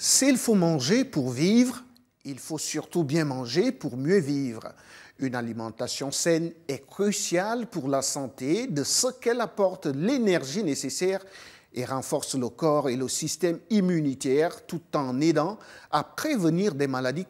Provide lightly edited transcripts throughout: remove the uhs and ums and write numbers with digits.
S'il faut manger pour vivre, il faut surtout bien manger pour mieux vivre. Une alimentation saine est cruciale pour la santé de ce qu'elle apporte l'énergie nécessaire et renforce le corps et le système immunitaire tout en aidant à prévenir des maladies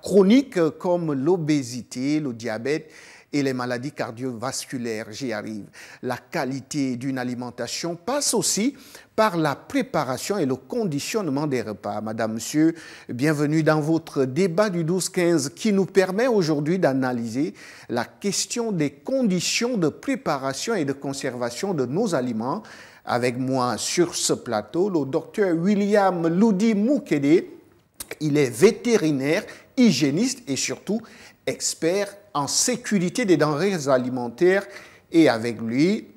chroniques comme l'obésité, le diabète et les maladies cardiovasculaires. J'y arrive. La qualité d'une alimentation passe aussi par la préparation et le conditionnement des repas. Madame, Monsieur, bienvenue dans votre débat du 12-15 qui nous permet aujourd'hui d'analyser la question des conditions de préparation et de conservation de nos aliments. Avec moi sur ce plateau, le docteur William Loudi Moukede. Il est vétérinaire, hygiéniste et surtout expert en sécurité des denrées alimentaires. Et avec lui,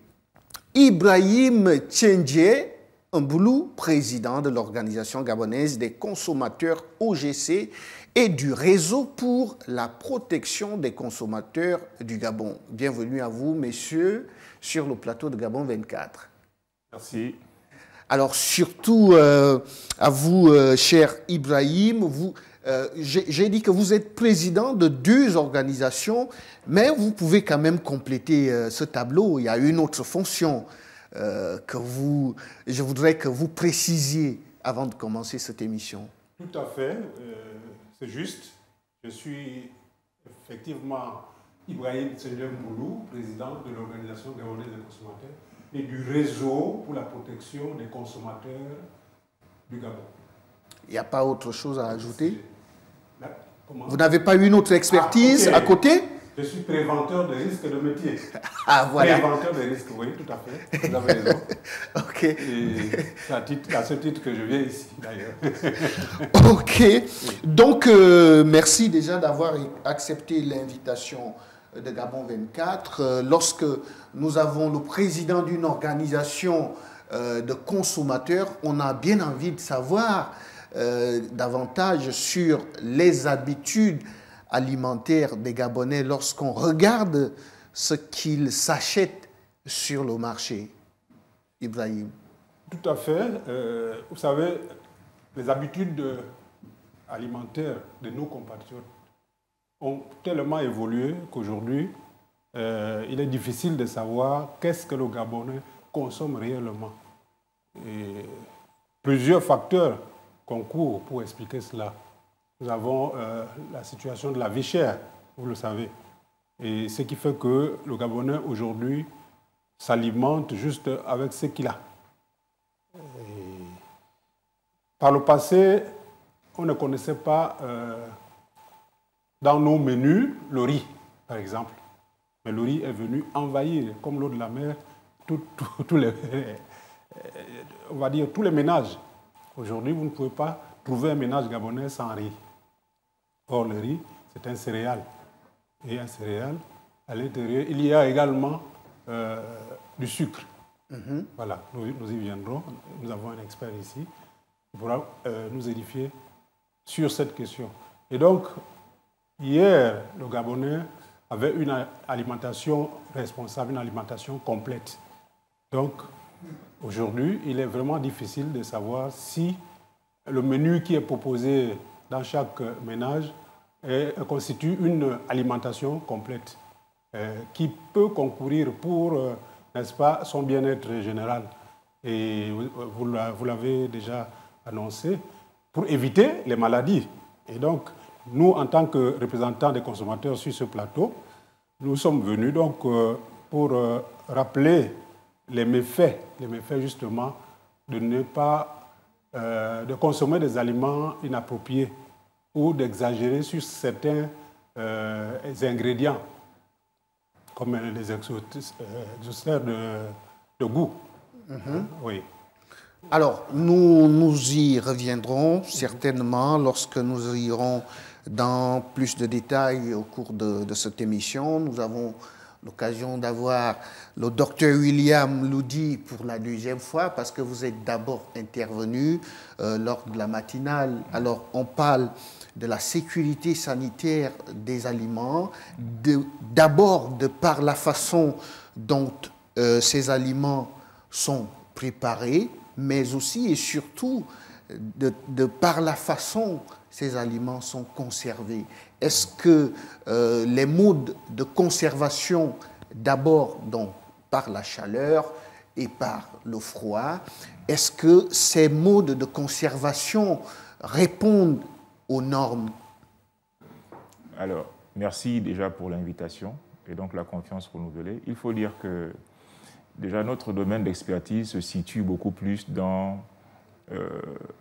Ibrahim Tchendje Mboulou, président de l'Organisation gabonaise des consommateurs OGC et du réseau pour la protection des consommateurs du Gabon. Bienvenue à vous, messieurs, sur le plateau de Gabon 24. Merci. Alors, surtout à vous, cher Ibrahim, j'ai dit que vous êtes président de 2 organisations, mais vous pouvez quand même compléter ce tableau. Il y a une autre fonction je voudrais que vous précisiez avant de commencer cette émission. Tout à fait, c'est juste. Je suis effectivement Ibrahim Tchendje Mboulou, président de l'Organisation gabonaise des consommateurs et du réseau pour la protection des consommateurs du Gabon. Il n'y a pas autre chose à ajouter? Vous n'avez pas une autre expertise à côté? Je suis préventeur de risques de métier. Ah, voilà. Préventeur de risques, oui, tout à fait. Vous avez raison. OK. Et c'est à ce titre que je viens ici, d'ailleurs. OK. Donc, merci déjà d'avoir accepté l'invitation de Gabon 24. Lorsque nous avons le président d'une organisation de consommateurs, on a bien envie de savoir davantage sur les habitudes alimentaires des Gabonais lorsqu'on regarde ce qu'ils s'achètent sur le marché. Ibrahim. Tout à fait. Vous savez, les habitudes alimentaires de nos compatriotes ont tellement évolué qu'aujourd'hui, il est difficile de savoir qu'est-ce que le Gabonais consomme réellement. Et plusieurs facteurs concourent pour expliquer cela. Nous avons la situation de la vie chère, vous le savez. Et ce qui fait que le Gabonais aujourd'hui s'alimente juste avec ce qu'il a. Et par le passé, on ne connaissait pas dans nos menus le riz, par exemple. Mais le riz est venu envahir, comme l'eau de la mer, on va dire tous les ménages. Aujourd'hui, vous ne pouvez pas trouver un ménage gabonais sans riz. Or, le riz, c'est un céréale. Et un céréale, à l'intérieur, il y a également du sucre. Voilà, nous y viendrons. Nous avons un expert ici qui pourra nous édifier sur cette question. Et donc, hier, le Gabonais avait une alimentation responsable, une alimentation complète. Donc, aujourd'hui, il est vraiment difficile de savoir si le menu qui est proposé dans chaque ménage constitue une alimentation complète qui peut concourir pour, n'est-ce pas, son bien-être général. Et vous l'avez déjà annoncé, pour éviter les maladies. Et donc, nous, en tant que représentants des consommateurs sur ce plateau, nous sommes venus donc pour rappeler les méfaits justement de ne pas de consommer des aliments inappropriés ou d'exagérer sur certains ingrédients, comme les exhausteurs de goût. Oui. Alors, nous y reviendrons certainement lorsque nous irons dans plus de détails au cours de cette émission. Nous avons l'occasion d'avoir le docteur William Loudi pour la 2e fois parce que vous êtes d'abord intervenu lors de la matinale. Alors, on parle de la sécurité sanitaire des aliments, d'abord de par la façon dont ces aliments sont préparés, mais aussi et surtout par la façon ces aliments sont conservés? Est-ce que les modes de conservation, d'abord donc par la chaleur et par le froid, est-ce que ces modes de conservation répondent aux normes? Alors, merci déjà pour l'invitation et donc la confiance renouvelée. Il faut dire que déjà notre domaine d'expertise se situe beaucoup plus dans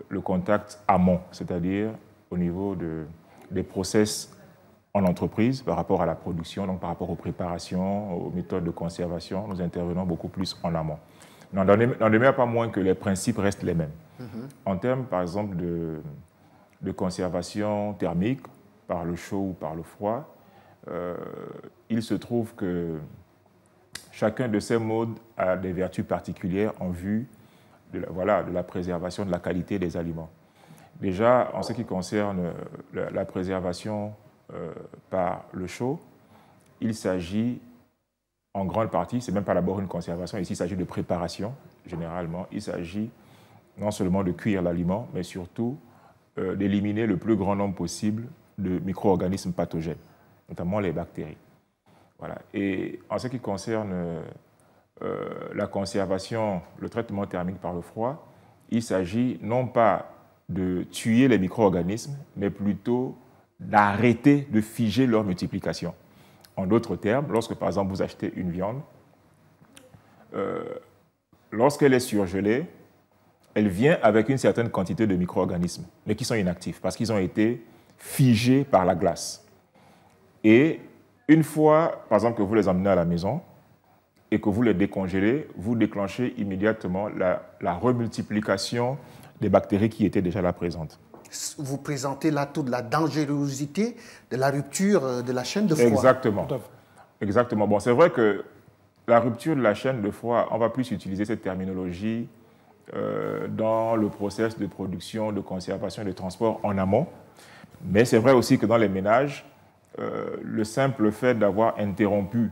le contact amont, c'est-à-dire au niveau des process en entreprise par rapport à la production, donc par rapport aux préparations, aux méthodes de conservation. Nous intervenons beaucoup plus en amont. N'en demeure pas moins que les principes restent les mêmes. En termes, par exemple, de conservation thermique, par le chaud ou par le froid, il se trouve que chacun de ces modes a des vertus particulières en vue de la préservation de la qualité des aliments. Déjà, en ce qui concerne la préservation par le chaud, il s'agit en grande partie, ce n'est même pas d'abord une conservation, ici il s'agit de préparation, généralement. Il s'agit non seulement de cuire l'aliment, mais surtout d'éliminer le plus grand nombre possible de micro-organismes pathogènes, notamment les bactéries. Voilà. Et en ce qui concerne la conservation, le traitement thermique par le froid, il s'agit non pas de tuer les micro-organismes, mais plutôt d'arrêter, de figer leur multiplication. En d'autres termes, lorsque par exemple vous achetez une viande, lorsqu'elle est surgelée, elle vient avec une certaine quantité de micro-organismes, mais qui sont inactifs parce qu'ils ont été figés par la glace. Et une fois, par exemple, que vous les emmenez à la maison et que vous les décongélez, vous déclenchez immédiatement la remultiplication des bactéries qui étaient déjà là présentes. Vous présentez là toute la dangerosité de la rupture de la chaîne de froid. Exactement. Exactement. Bon, c'est vrai que la rupture de la chaîne de froid, on va plus utiliser cette terminologie dans le process de production, de conservation et de transport en amont. Mais c'est vrai aussi que dans les ménages, le simple fait d'avoir interrompu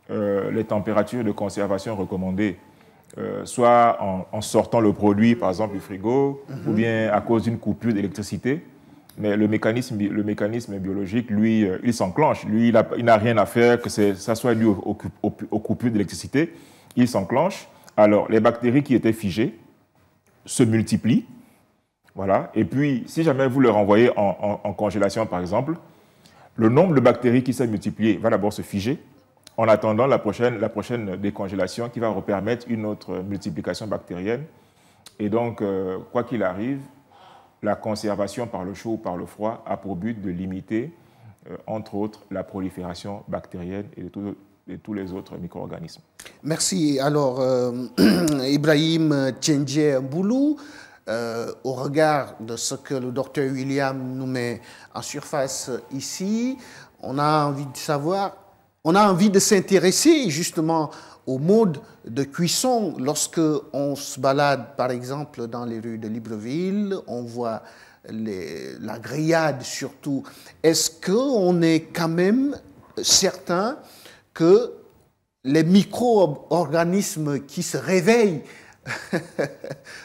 les températures de conservation recommandées, soit en sortant le produit, par exemple, du frigo, ou bien à cause d'une coupure d'électricité. Mais le mécanisme biologique, lui, il s'enclenche. Lui, il n'a rien à faire que ça soit dû aux coupures d'électricité. Il s'enclenche. Alors, les bactéries qui étaient figées se multiplient. Voilà. Et puis, si jamais vous les renvoyez en congélation, par exemple, le nombre de bactéries qui s'est multiplié va d'abord se figer, en attendant la prochaine décongélation qui va permettre une autre multiplication bactérienne. Et donc, quoi qu'il arrive, la conservation par le chaud ou par le froid a pour but de limiter, entre autres, la prolifération bactérienne et de tous les autres micro-organismes. Merci. Alors, Ibrahim Tchendje Mboulou, au regard de ce que le docteur William nous met en surface ici, on a envie de savoir, on a envie de s'intéresser justement au mode de cuisson. Lorsque on se balade, par exemple, dans les rues de Libreville, on voit la grillade surtout. Est-ce qu'on est quand même certain que les micro-organismes qui se réveillent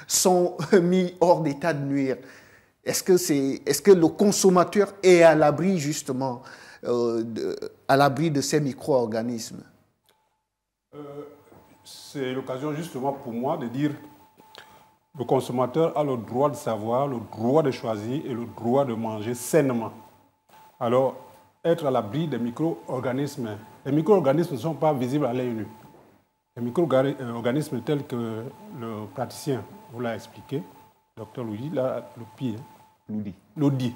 sont mis hors d'état de nuire? Est-ce que le consommateur est à l'abri justement à l'abri de ces micro-organismes? C'est l'occasion justement pour moi de dire que le consommateur a le droit de savoir, le droit de choisir et le droit de manger sainement. Alors, être à l'abri des micro-organismes. Les micro-organismes ne sont pas visibles à l'œil nu. Les micro-organismes tels que le praticien vous l'a expliqué, docteur Louis, là, le pied. Lodi.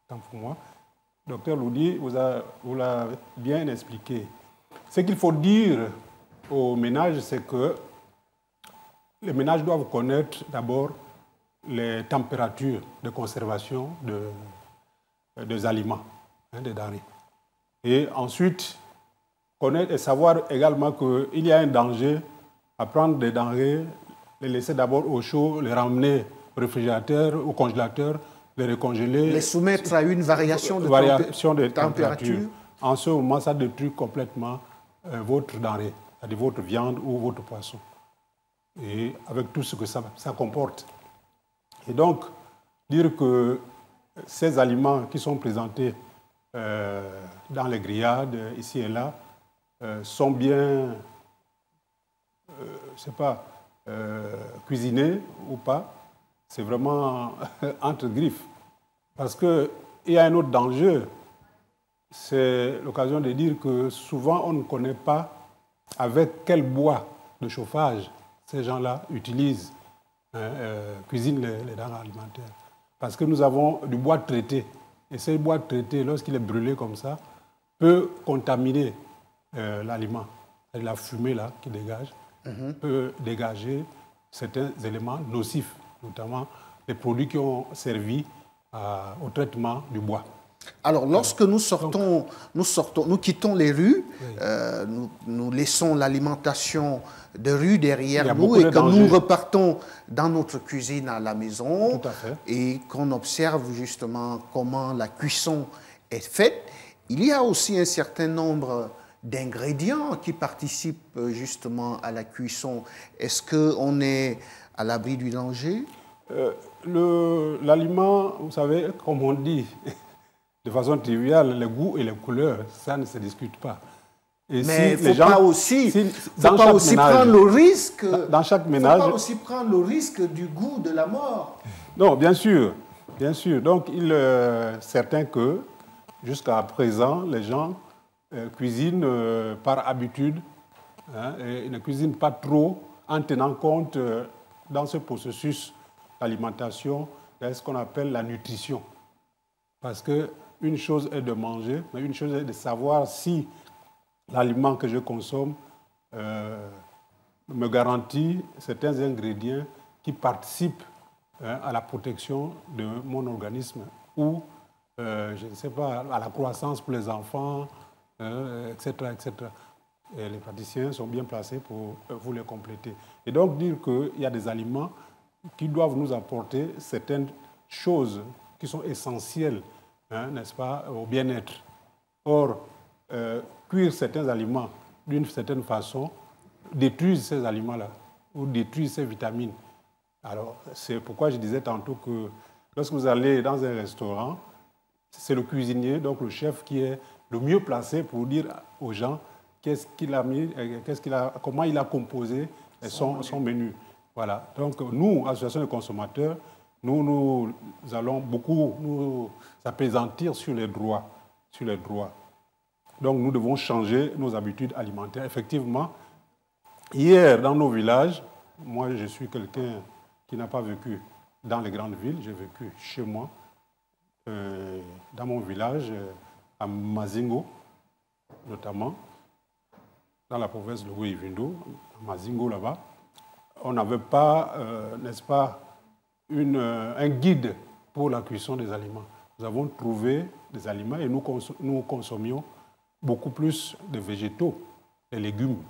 Tant pour moi. Docteur Lodi vous l'a bien expliqué. Ce qu'il faut dire aux ménages, c'est que les ménages doivent connaître d'abord les températures de conservation des aliments, des denrées. Et ensuite, connaître et savoir également qu'il y a un danger à prendre des denrées, les laisser d'abord au chaud, les ramener au réfrigérateur, au congélateur, les recongeler. Les soumettre à une variation de température. En ce moment, ça détruit complètement votre denrée, c'est-à-dire votre viande ou votre poisson. Et avec tout ce que ça comporte. Et donc, dire que ces aliments qui sont présentés dans les grillades, ici et là, sont bien, je sais pas, cuisinés ou pas, c'est vraiment entre griffes. Parce qu'il y a un autre danger, c'est l'occasion de dire que souvent on ne connaît pas avec quel bois de chauffage ces gens-là utilisent, cuisinent les denrées alimentaires. Parce que nous avons du bois traité. Et ce bois traité, lorsqu'il est brûlé comme ça, peut contaminer l'aliment. La fumée là, qui dégage peut dégager certains éléments nocifs, notamment les produits qui ont servi au traitement du bois. Alors, lorsque nous quittons les rues, oui. Nous laissons l'alimentation de rue derrière nous et que nous repartons dans notre cuisine à la maison et qu'on observe justement comment la cuisson est faite, il y a aussi un certain nombre d'ingrédients qui participent justement à la cuisson. Est-ce qu'on est à l'abri du danger? L'aliment, vous savez, comme on dit, de façon triviale, les goûts et les couleurs, ça ne se discute pas. Et mais il ne faut pas aussi, prendre le risque. Dans chaque ménage. Il ne faut pas aussi prendre le risque du goût de la mort. Non, bien sûr, bien sûr. Donc, il est certain que jusqu'à présent, les gens cuisinent par habitude, et ne cuisinent pas trop en tenant compte dans ce processus d'alimentation de ce qu'on appelle la nutrition. Parce qu'une chose est de manger, mais une chose est de savoir si l'aliment que je consomme me garantit certains ingrédients qui participent à la protection de mon organisme ou, je ne sais pas, à la croissance pour les enfants, etc., etc. Et les praticiens sont bien placés pour vous les compléter. Et donc dire qu'il y a des aliments qui doivent nous apporter certaines choses qui sont essentielles, n'est-ce pas, au bien-être. Or, cuire certains aliments d'une certaine façon détruisent ces aliments-là ou détruisent ces vitamines. Alors, c'est pourquoi je disais tantôt que lorsque vous allez dans un restaurant, c'est le cuisinier, donc le chef, qui est le mieux placé pour dire aux gens qu'est-ce qu'il a mis, comment il a composé son menu. Voilà. Donc, nous, association de consommateurs, nous allons beaucoup nous appesantir sur les droits. Donc, nous devons changer nos habitudes alimentaires. Effectivement, hier, dans nos villages, moi, je suis quelqu'un qui n'a pas vécu dans les grandes villes, j'ai vécu chez moi, dans mon village, à Mazingo, notamment, dans la province de Louis-Vindo, à Mazingo, là-bas. On n'avait pas, n'est-ce pas, un guide pour la cuisson des aliments. Nous avons trouvé des aliments et nous consommions beaucoup plus de végétaux, des légumes.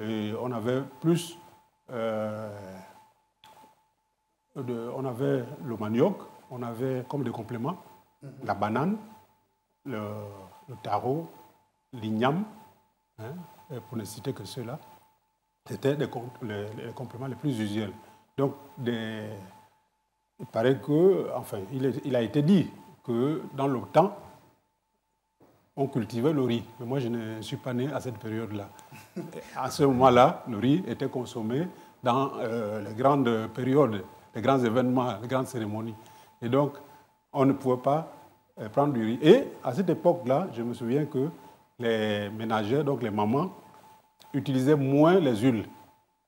Et on avait plus, on avait le manioc, on avait comme des compléments la banane, le taro, l'igname, pour ne citer que ceux-là. C'était les compléments les plus usuels. Donc, il paraît que, enfin, il a été dit que dans le temps, on cultivait le riz. Mais moi, je ne suis pas né à cette période-là. À ce moment-là, le riz était consommé dans les grandes périodes, les grands événements, les grandes cérémonies. Et donc, on ne pouvait pas prendre du riz. Et à cette époque-là, je me souviens que les ménagères, donc les mamans, utilisaient moins les huiles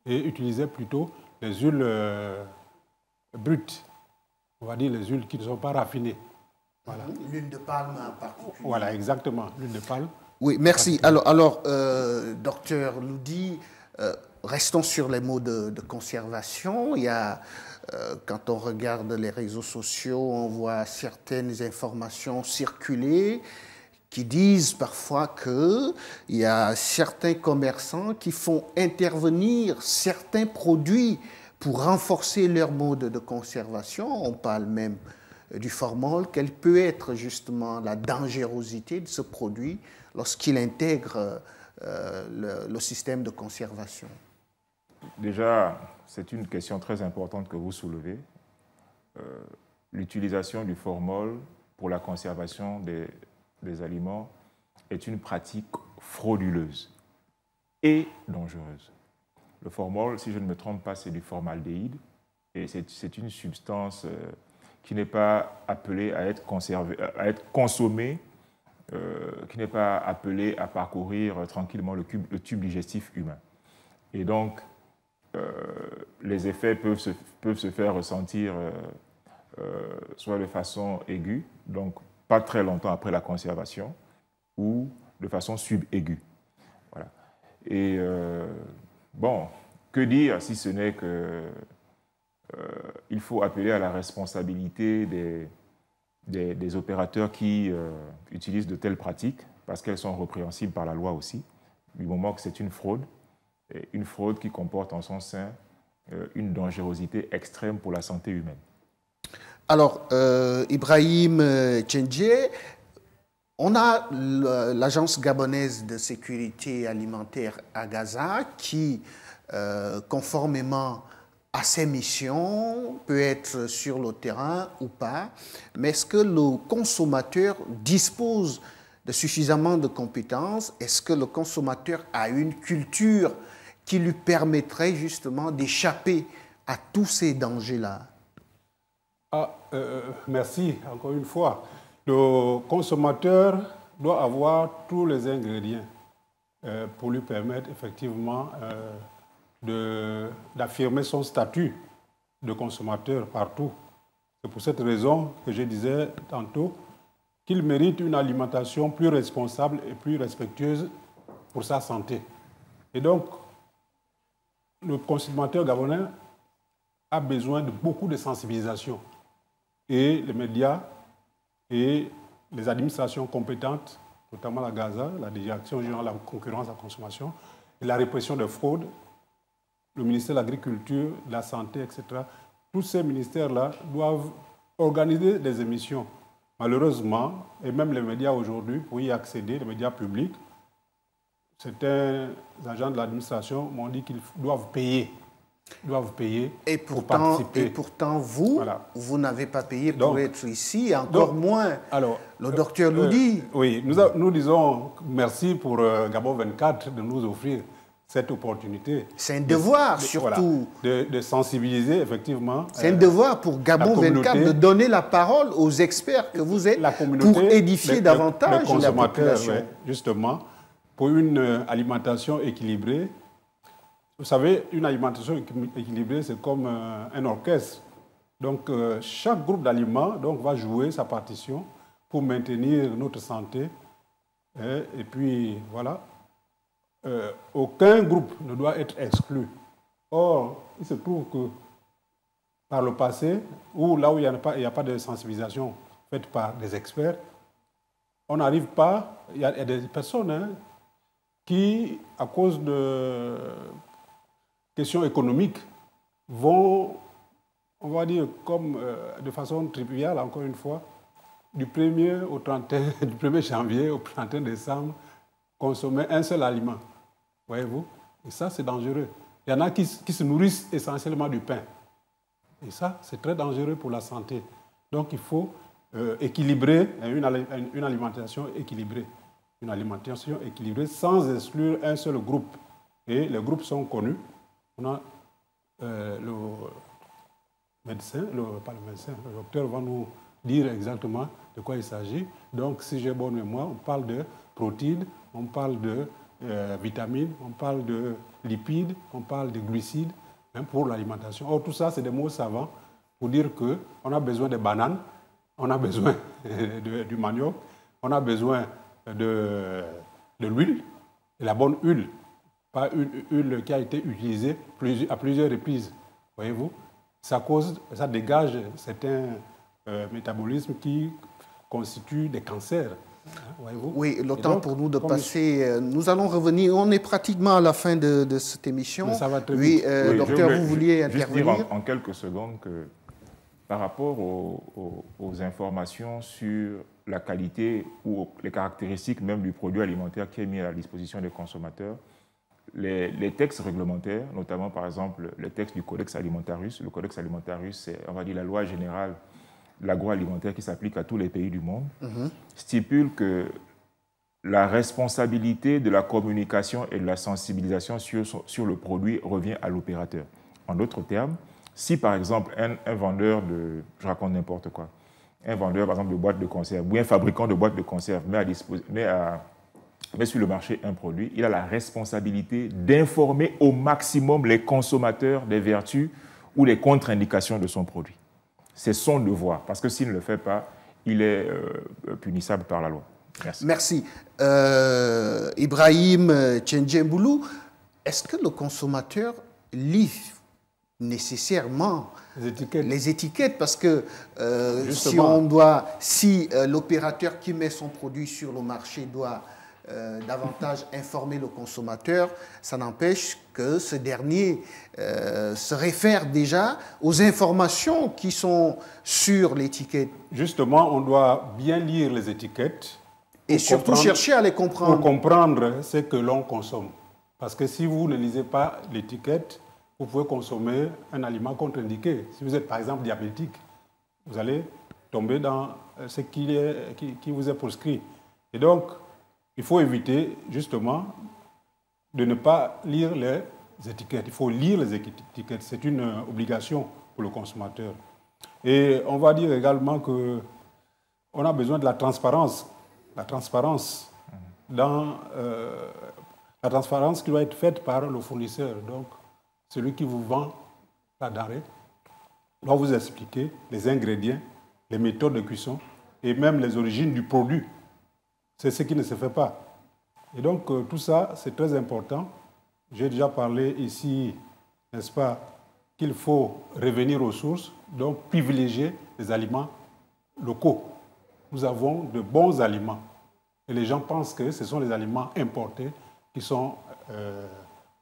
et utilisaient plutôt les huiles brutes, on va dire les huiles qui ne sont pas raffinées. Voilà. L'huile de palme en particulier. Voilà, exactement, l'huile de palme. Oui, merci. Alors docteur Loudi, restons sur les mots de conservation. Il y a, quand on regarde les réseaux sociaux, on voit certaines informations circuler qui disent parfois qu'il y a certains commerçants qui font intervenir certains produits pour renforcer leur mode de conservation. On parle même du formol. Quelle peut être justement la dangerosité de ce produit lorsqu'il intègre le système de conservation? déjà, c'est une question très importante que vous soulevez. L'utilisation du formol pour la conservation des aliments est une pratique frauduleuse et dangereuse. Le formol, si je ne me trompe pas, c'est du formaldéhyde et c'est une substance qui n'est pas appelée à être consommée, qui n'est pas appelée à parcourir tranquillement le tube digestif humain. Et donc, les effets peuvent se faire ressentir soit de façon aiguë, donc pas très longtemps après la conservation, ou de façon subaiguë. Voilà. Et bon, que dire si ce n'est qu'il faut appeler à la responsabilité des opérateurs qui utilisent de telles pratiques, parce qu'elles sont répréhensibles par la loi aussi, du moment que c'est une fraude qui comporte en son sein une dangerosité extrême pour la santé humaine. Alors, Ibrahim Tchendje, on a l'Agence gabonaise de sécurité alimentaire à Gaza qui, conformément à ses missions, peut être sur le terrain ou pas, mais est-ce que le consommateur dispose de suffisamment de compétences? Est-ce que le consommateur a une culture qui lui permettrait justement d'échapper à tous ces dangers-là? Merci, encore une fois. Le consommateur doit avoir tous les ingrédients pour lui permettre effectivement d'affirmer son statut de consommateur partout. C'est pour cette raison que je disais tantôt qu'il mérite une alimentation plus responsable et plus respectueuse pour sa santé. Et donc, le consommateur gabonais a besoin de beaucoup de sensibilisation. Et les médias et les administrations compétentes, notamment la Gaza, la Direction générale de la concurrence et de la consommation, et la répression des fraudes, le ministère de l'Agriculture, de la Santé, etc., tous ces ministères-là doivent organiser des émissions. Malheureusement, et même les médias aujourd'hui, pour y accéder, les médias publics, certains agents de l'administration m'ont dit qu'ils doivent payer. Et pourtant, vous, voilà, vous n'avez pas payé pour être ici, encore moins le docteur Loudi. Oui, nous disons merci pour Gabon 24 de nous offrir cette opportunité. C'est un devoir, surtout. Voilà, de sensibiliser, effectivement. C'est un devoir pour Gabon 24 de donner la parole aux experts que vous êtes pour édifier davantage la population. Ouais, justement, pour une alimentation équilibrée. Vous savez, une alimentation équilibrée, c'est comme un orchestre. Donc, chaque groupe d'aliments va jouer sa partition pour maintenir notre santé. Et puis, voilà. Aucun groupe ne doit être exclu. Or, il se trouve que par le passé, ou là où il n'y a pas de sensibilisation faite par des experts, on n'arrive pas. Il y a des personnes qui, à cause de questions économiques, vont, on va dire, comme de façon triviale, encore une fois, du 1er au 31, du 1er janvier au 31 décembre, consommer un seul aliment. Voyez-vous? Et ça, c'est dangereux. Il y en a qui se nourrissent essentiellement du pain. Et ça, c'est très dangereux pour la santé. Donc, il faut équilibrer une alimentation équilibrée. Une alimentation équilibrée sans exclure un seul groupe. Et les groupes sont connus. On a le médecin, pas le médecin, le docteur va nous dire exactement de quoi il s'agit. Donc, si j'ai bonne mémoire, on parle de protéines, on parle de vitamines, on parle de lipides, on parle de glucides pour l'alimentation. Or, tout ça, c'est des mots savants pour dire qu'on a besoin de bananes, on a besoin du manioc, on a besoin de l'huile, de la bonne huile, pas une huile qui a été utilisée à plusieurs reprises. Voyez-vous, ça dégage certains métabolismes qui constituent des cancers. Voyez-vous. Oui, le temps pour nous de passer. Nous allons revenir. On est pratiquement à la fin de cette émission. Mais ça va très vite. Oui, docteur, vous vouliez intervenir? Juste dire en quelques secondes que par rapport aux informations sur la qualité ou les caractéristiques même du produit alimentaire qui est mis à la disposition des consommateurs, les textes réglementaires, notamment par exemple le texte du Codex Alimentarius, le Codex Alimentarius, c'est, on va dire, la loi générale de l'agroalimentaire qui s'applique à tous les pays du monde, stipule que la responsabilité de la communication et de la sensibilisation sur le produit revient à l'opérateur. En d'autres termes, si par exemple un vendeur de, je raconte n'importe quoi, un vendeur par exemple de boîtes de conserve ou un fabricant de boîtes de conserve met sur le marché un produit, il a la responsabilité d'informer au maximum les consommateurs des vertus ou des contre-indications de son produit. C'est son devoir, parce que s'il ne le fait pas, il est punissable par la loi. Merci. Ibrahim Tchendjemboulou, est-ce que le consommateur lit nécessairement les étiquettes? Parce que si l'opérateur qui met son produit sur le marché doit davantage informer le consommateur, ça n'empêche que ce dernier se réfère déjà aux informations qui sont sur l'étiquette. Justement, on doit bien lire les étiquettes. Et surtout chercher à les comprendre. Pour comprendre ce que l'on consomme. Parce que si vous ne lisez pas l'étiquette, vous pouvez consommer un aliment contre-indiqué. Si vous êtes par exemple diabétique, vous allez tomber dans ce qui vous est prescrit. Et donc, il faut éviter justement de ne pas lire les étiquettes. Il faut lire les étiquettes. C'est une obligation pour le consommateur. Et on va dire également qu'on a besoin de la transparence. La transparence qui doit être faite par le fournisseur. Donc, celui qui vous vend la denrée doit vous expliquer les ingrédients, les méthodes de cuisson et même les origines du produit. C'est ce qui ne se fait pas. Et donc, tout ça, c'est très important. J'ai déjà parlé ici, n'est-ce pas, qu'il faut revenir aux sources, donc privilégier les aliments locaux. Nous avons de bons aliments. Et les gens pensent que ce sont les aliments importés qui sont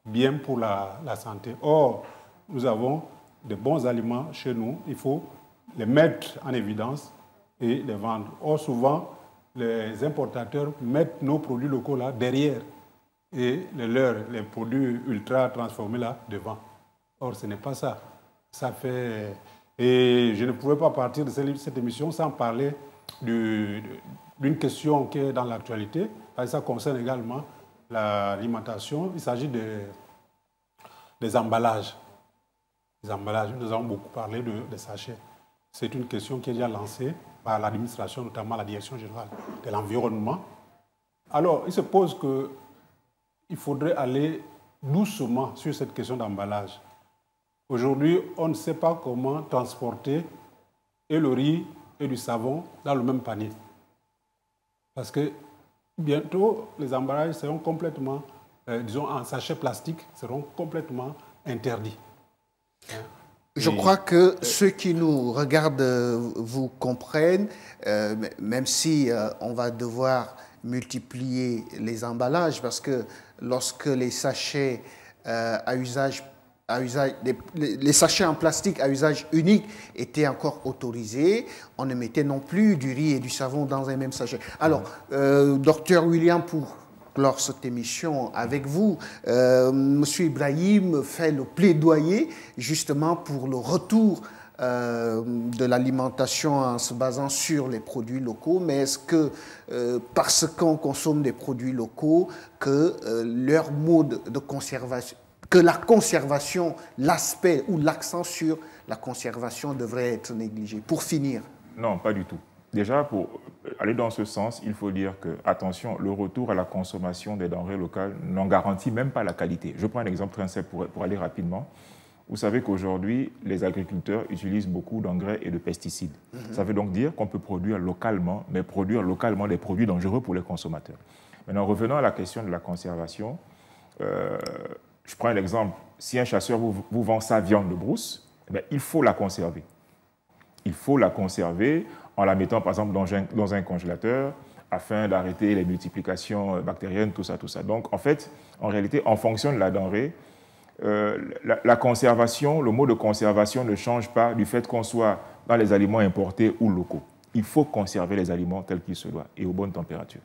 bien pour la santé. Or, nous avons de bons aliments chez nous. Il faut les mettre en évidence et les vendre. Or, souvent, les importateurs mettent nos produits locaux là derrière et les produits ultra transformés là devant. Or, ce n'est pas ça. Et je ne pouvais pas partir de cette émission sans parler d'une question qui est dans l'actualité, parce que ça concerne également l'alimentation. Il s'agit des emballages. Les emballages, nous avons beaucoup parlé des sachets. C'est une question qui est déjà lancée par l'administration, notamment la Direction générale de l'environnement. Alors, il se pose qu'il faudrait aller doucement sur cette question d'emballage. Aujourd'hui, on ne sait pas comment transporter et le riz et du savon dans le même panier. Parce que bientôt, les emballages seront complètement, disons, en sachet plastique, seront complètement interdits. Je crois que ceux qui nous regardent vous comprennent, même si on va devoir multiplier les emballages, parce que lorsque les sachets les sachets en plastique à usage unique étaient encore autorisés, on ne mettait non plus du riz et du savon dans un même sachet. Alors, docteur William, pour clore cette émission avec vous, M. Ibrahim fait le plaidoyer justement pour le retour de l'alimentation en se basant sur les produits locaux, mais est-ce que parce qu'on consomme des produits locaux, que leur mode de conservation, que la conservation, l'aspect ou l'accent sur la conservation devrait être négligé? Pour finir. Non, pas du tout. Déjà, pour aller dans ce sens, il faut dire que, attention, le retour à la consommation des denrées locales n'en garantit même pas la qualité. Je prends un exemple très simple pour aller rapidement. Vous savez qu'aujourd'hui, les agriculteurs utilisent beaucoup d'engrais et de pesticides. Ça veut donc dire qu'on peut produire localement, mais produire localement des produits dangereux pour les consommateurs. Maintenant, revenons à la question de la conservation. Je prends un exemple. Si un chasseur vous vend sa viande de brousse, eh bien, il faut la conserver. Il faut la conserver en la mettant, par exemple, dans un congélateur afin d'arrêter les multiplications bactériennes, tout ça, tout ça. Donc, en fait, en réalité, en fonction de la denrée, la conservation, le mot de conservation ne change pas du fait qu'on soit dans les aliments importés ou locaux. Il faut conserver les aliments tels qu'ils se doivent et aux bonnes températures.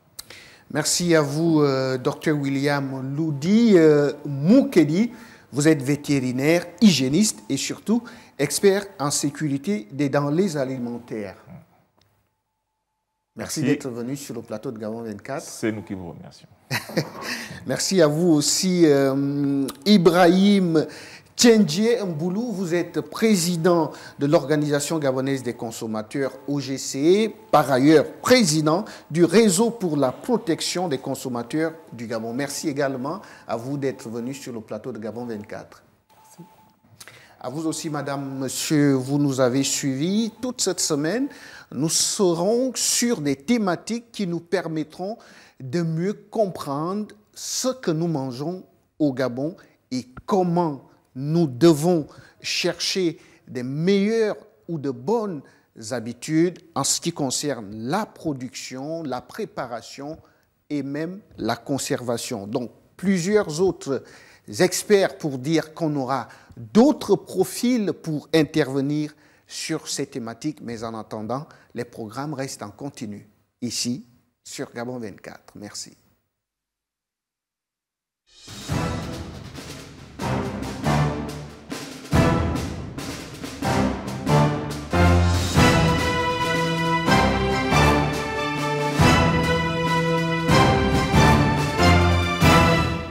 Merci à vous, Dr William Loudi Moukedi. Vous êtes vétérinaire, hygiéniste et surtout expert en sécurité des denrées alimentaires. Merci d'être venu sur le plateau de Gabon 24. C'est nous qui vous remercions. Merci à vous aussi, Ibrahim Tchendje Mboulou. Vous êtes président de l'Organisation gabonaise des consommateurs, OGCE, par ailleurs président du réseau pour la protection des consommateurs du Gabon. Merci également à vous d'être venu sur le plateau de Gabon 24. Merci. À vous aussi, madame, monsieur, vous nous avez suivis toute cette semaine. Nous serons sur des thématiques qui nous permettront de mieux comprendre ce que nous mangeons au Gabon et comment nous devons chercher des meilleures ou de bonnes habitudes en ce qui concerne la production, la préparation et même la conservation. Donc, plusieurs autres experts pour dire qu'on aura d'autres profils pour intervenir sur ces thématiques, mais en attendant, les programmes restent en continu ici sur Gabon 24. Merci.